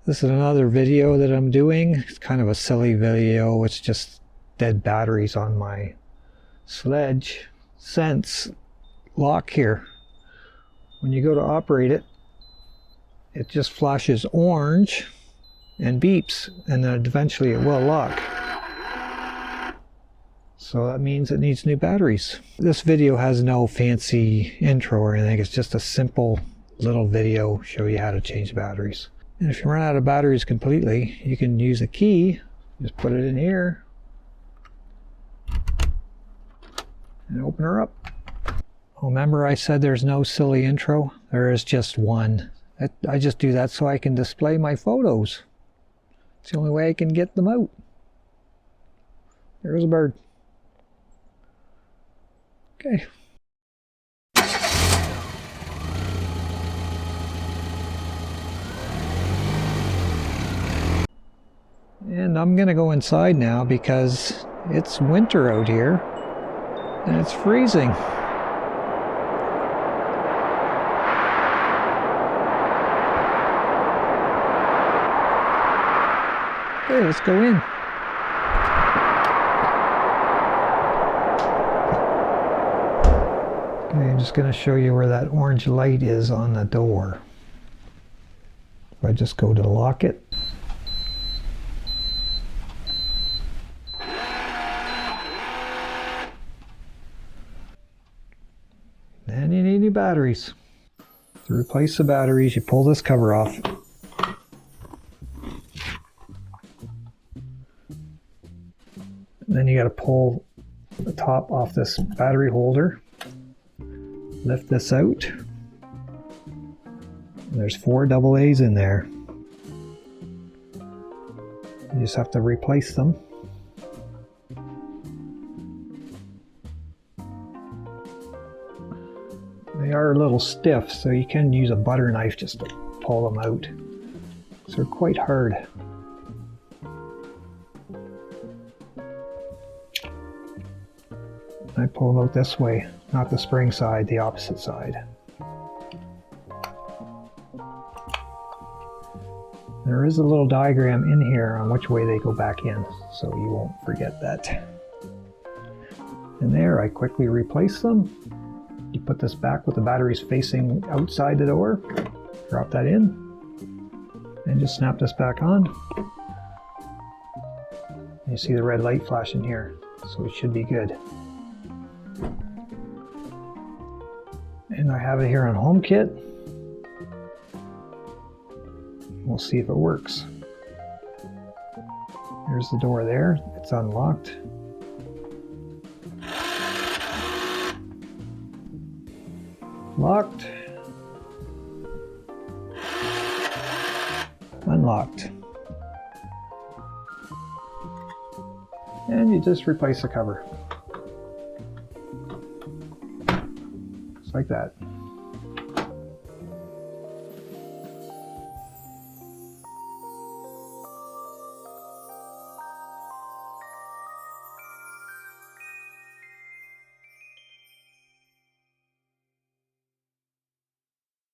This is another video that I'm doing. It's kind of a silly video. It's just dead batteries on my Schlage Sense lock here. When you go to operate it, it just flashes orange and beeps, and then eventually it will lock. So that means it needs new batteries. This video has no fancy intro or anything. It's just a simple little video show you how to change batteries. And if you run out of batteries completely, you can use a key. Just put it in here and open her up. Remember I said there's no silly intro? There is just one. I just do that so I can display my photos. It's the only way I can get them out. There's a bird. Okay. And I'm gonna go inside now because it's winter out here and it's freezing. Okay, let's go in. Okay, I'm just gonna show you where that orange light is on the door. If I just go to lock it. Then you need new batteries. To replace the batteries, you pull this cover off. Then you got to pull the top off this battery holder. Lift this out. And there's 4 AA's in there. You just have to replace them. They are a little stiff, so you can use a butter knife just to pull them out. So they're quite hard. I pull them out this way, not the spring side, the opposite side. There is a little diagram in here on which way they go back in, so you won't forget that. And there, I quickly replace them. You put this back with the batteries facing outside the door, drop that in, and just snap this back on. You see the red light flashing here, so it should be good. And I have it here on HomeKit. We'll see if it works. There's the door there, it's unlocked. Locked. Unlocked. And you just replace the cover. Just like that.